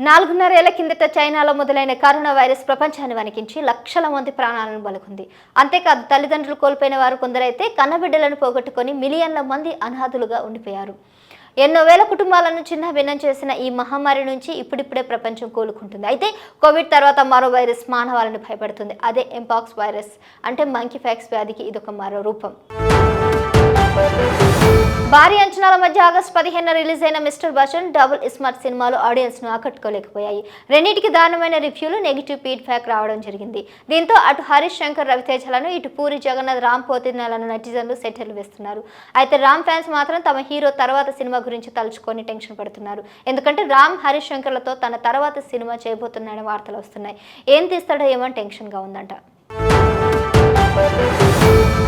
4.5 ఏళ్ల కిందట చైనాలో మొదలైన కరోనా వైరస్ ప్రపంచాన్ని వణికించి లక్షల మంది ప్రాణాలను బలికొంది. అంతేకాదు తల్లిదండ్రులు కోల్పోయిన వారు కొందరైతే కన్నబిడ్డలను పోగొట్టుకొని మిలియన్ల మంది అనాథులుగా ఉండిపోయారు. ఎన్నో వేల కుటుంబాలను చిన్నభిన్నం చేసిన ఈ మహమ్మారి నుంచి ఇప్పుడిప్పుడే ప్రపంచం కోలుకుంటుంది. అయితే కోవిడ్ తర్వాత మరో వైరస్ మానవాళిని భయపెడుతుంది. అదే ఎంపాక్స్ వైరస్ అంటే మంకీ పాక్స్ వ్యాధికి ఇదొక మరో రూపం. భారీ అంచనాల మధ్య ఆగస్టు 15న రిలీజ్ అయిన మిస్టర్ బచ్చన్, డబుల్ ఇస్మార్ట్ సినిమాలు ఆడియన్స్ ను ఆకట్టుకోలేకపోయాయి. రెండింటికి దారుణమైన రివ్యూలు, నెగిటివ్ ఫీడ్బ్యాక్ రావడం జరిగింది. దీంతో అటు హరీష్ శంకర్, రవితేజలను, ఇటు పూరి జగన్నాథ్, రామ్ పోతినేలను నెటిజన్లు సెటిల్ వేస్తున్నారు. అయితే రామ్ ఫ్యాన్స్ మాత్రం తమ హీరో తర్వాత సినిమా గురించి తలుచుకొని టెన్షన్ పడుతున్నారు. ఎందుకంటే రామ్ హరీష్ శంకర్లతో తన తర్వాత సినిమా చేయబోతున్నాడని వార్తలు వస్తున్నాయి. ఏం తీస్తాడో ఏమో టెన్షన్ గా ఉందంట.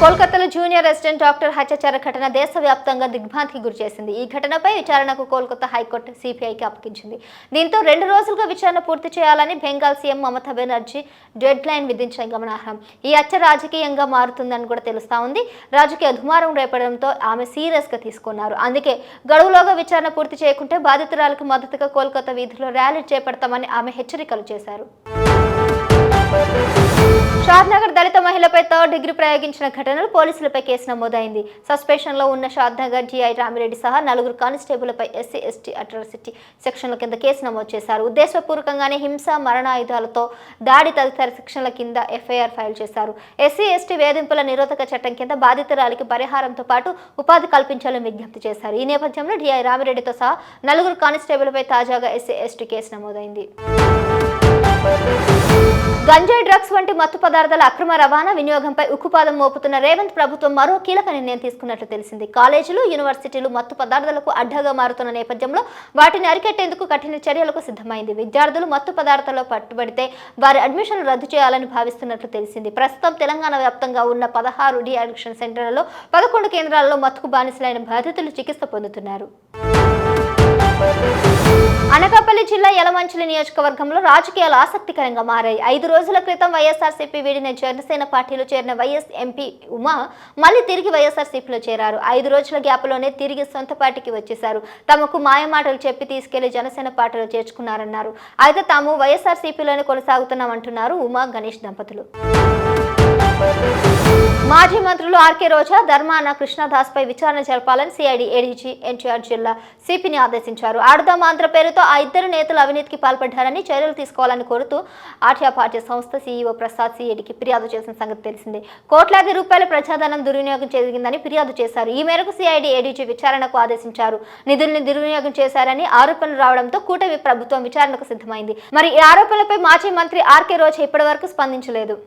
కోల్కతాలో జూనియర్ రెసిడెంట్ డాక్టర్ హత్యాచార ఘటన దేశవ్యాప్తంగా దిగ్భ్రాంతికి గురిచేసింది. ఈ ఘటనపై విచారణకు కోల్కతా హైకోర్టు సిబిఐకి అప్పగించింది. దీంతో 2 రోజులుగా విచారణ పూర్తి చేయాలని Bengal CM Mamata Banerjee dead line విధించడం గమనార్హం. ఈ హత్య రాజకీయంగా మారుతుందని కూడా తెలుస్తా ఉంది. రాజకీయ దుమారం రేపడంతో ఆమె సీరియస్ గా తీసుకున్నారు. అందుకే గడువులోగా విచారణ పూర్తి చేయకుంటే బాధితురాలకు మద్దతుగా కోల్కతా వీధుల్లో ర్యాలీ చేపడతామని ఆమె హెచ్చరికలు చేశారు. షాద్నగర్ దళిత మహిళపై 3rd డిగ్రీ ప్రయోగించిన ఘటనలు, పోలీసులపై కేసు నమోదైంది. సస్పెన్షన్ లో ఉన్న షాద్నగర్ డిఐ రామిరెడ్డి సహా 4 కానిస్టేబుల్పై ఎస్సీ ఎస్టీ అట్రాసిటీ సెక్షన్ల కింద కేసు నమోదు చేశారు. ఉద్దేశపూర్వకంగానే హింస, మరణాయుధాలతో దాడి తదితర సెక్షన్ల కింద ఎఫ్ఐఆర్ ఫైల్ చేశారు. ఎస్సీ ఎస్టీ వేధింపుల నిరోధక చట్టం కింద బాధితురాలికి పరిహారంతో పాటు ఉపాధి కల్పించాలని విజ్ఞప్తి చేశారు. ఈ నేపథ్యంలో డిఐ రామిరెడ్డితో సహా 4 కానిస్టేబుల్పై తాజాగా ఎస్సీ ఎస్టీ కేసు నమోదైంది. గంజాయి, డ్రగ్స్ వంటి మత్తు పదార్థాల అక్రమ రవాణా, వినియోగంపై ఉక్కుపాదం మోపుతున్న రేవంత్ ప్రభుత్వం మరో కీలక నిర్ణయం తీసుకున్నట్లు తెలిసింది. కాలేజీలు, యూనివర్సిటీలు మత్తు పదార్థాలకు అడ్డగా మారుతున్న నేపథ్యంలో వాటిని అరికట్టేందుకు కఠిన చర్యలకు సిద్ధమైంది. విద్యార్థులు మత్తు పదార్థాల్లో పట్టుబడితే వారి అడ్మిషన్లు రద్దు చేయాలని భావిస్తున్నట్లు తెలిసింది. ప్రస్తుతం తెలంగాణ వ్యాప్తంగా ఉన్న 16 డి అడిక్షన్ సెంటర్లలో 11 కేంద్రాలలో మత్తుకు బానిసలైన బాధితులు చికిత్స పొందుతున్నారు. అనకాపల్లి జిల్లా యలమంచిలి నియోజకవర్గంలో రాజకీయాలు ఆసక్తికరంగా మారాయి. 5 రోజుల క్రితం వైఎస్ఆర్సీపీ వీడిన జనసేన పార్టీలో చేరిన వైఎస్ ఎంపీ ఉమా మళ్ళీ తిరిగి వైఎస్ఆర్సీపీలో చేరారు. 5 రోజుల గ్యాప్లోనే తిరిగి సొంత పార్టీకి వచ్చేశారు. తమకు మాయమాటలు చెప్పి తీసుకెళ్లి జనసేన పార్టీలో చేర్చుకున్నారన్నారు. అయితే తాము వైఎస్ఆర్సీపీలోనే కొనసాగుతున్నామంటున్నారు ఉమా గణేష్ దంపతులు. మాజీ మంత్రులు ఆర్కే రోజా, ధర్మాన కృష్ణదాస్ పై విచారణ జరపాలని సిఐడి ఏడీజీ ఎన్టీఆర్ జిల్లా సిపిని ఆదేశించారు. ఆడుదాం ఆంధ్ర పేరుతో ఆ ఇద్దరు నేతలు అవినీతికి పాల్పడ్డారని చర్యలు తీసుకోవాలని కోరుతూ ఆర్టీఆర్ పార్టీ సంస్థ సీఈఓ ప్రసాద్ సిఐడికి ఫిర్యాదు చేసిన సంగతి తెలిసిందే. కోట్లాది రూపాయల ప్రజాధనం దుర్వినియోగం జరిగిందని ఫిర్యాదు చేశారు. ఈ మేరకు సిఐడి ఏడీజీ విచారణకు ఆదేశించారు. నిధుల్ని దుర్వినియోగం చేశారని ఆరోపణలు రావడంతో కూటమి ప్రభుత్వం విచారణకు సిద్ధమైంది. మరి ఈ ఆరోపణలపై మాజీ మంత్రి ఆర్కే రోజా ఇప్పటివరకు స్పందించలేదు.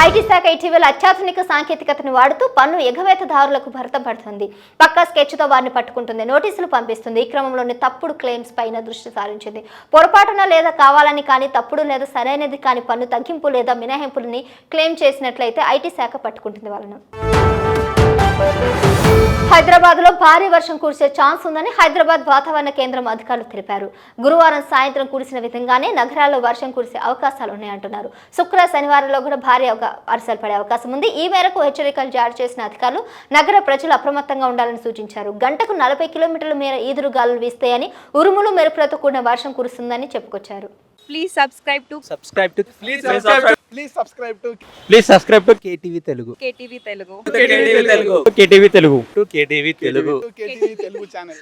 ఐటీ శాఖ ఇటీవల అత్యాధునిక సాంకేతికతను వాడుతూ పన్ను ఎగవేతదారులకు భరతం పడుతుంది. పక్కా స్కెచ్తో వారిని పట్టుకుంటుంది, నోటీసులు పంపిస్తుంది. ఈ క్రమంలోని తప్పుడు క్లెయిమ్స్ పైన దృష్టి సారించింది. పొరపాటున లేదా కావాలని కానీ తప్పుడు లేదా సరైనది కానీ పన్ను తగ్గింపు లేదా మినహాయింపులని క్లెయిమ్ చేసినట్లయితే ఐటీ శాఖ పట్టుకుంటుంది వాళ్ళను. హైదరాబాద్ లో భారీ వర్షం కురిసే ఛాన్స్ ఉందని హైదరాబాద్ వాతావరణ కేంద్రం అధికారులు తెలిపారు. గురువారం సాయంత్రం కురిసిన విధంగానే నగరాల్లో వర్షం కురిసే అవకాశాలు ఉన్నాయంటున్నారు. శుక్ర, శనివారంలో కూడా భారీ వర్షాలు పడే అవకాశం ఉంది. ఈ మేరకు హెచ్చరికలు జారీ చేసిన అధికారులు నగర ప్రజలు అప్రమత్తంగా ఉండాలని సూచించారు. గంటకు 40 కిలోమీటర్ల మేర ఈదురు గాలులు వీస్తాయని, ఉరుములు మెరుపులతో కూడిన వర్షం కురుస్తుందని చెప్పుకొచ్చారు. Please subscribe to KTV Telugu. KTV Telugu KTV Telugu channel.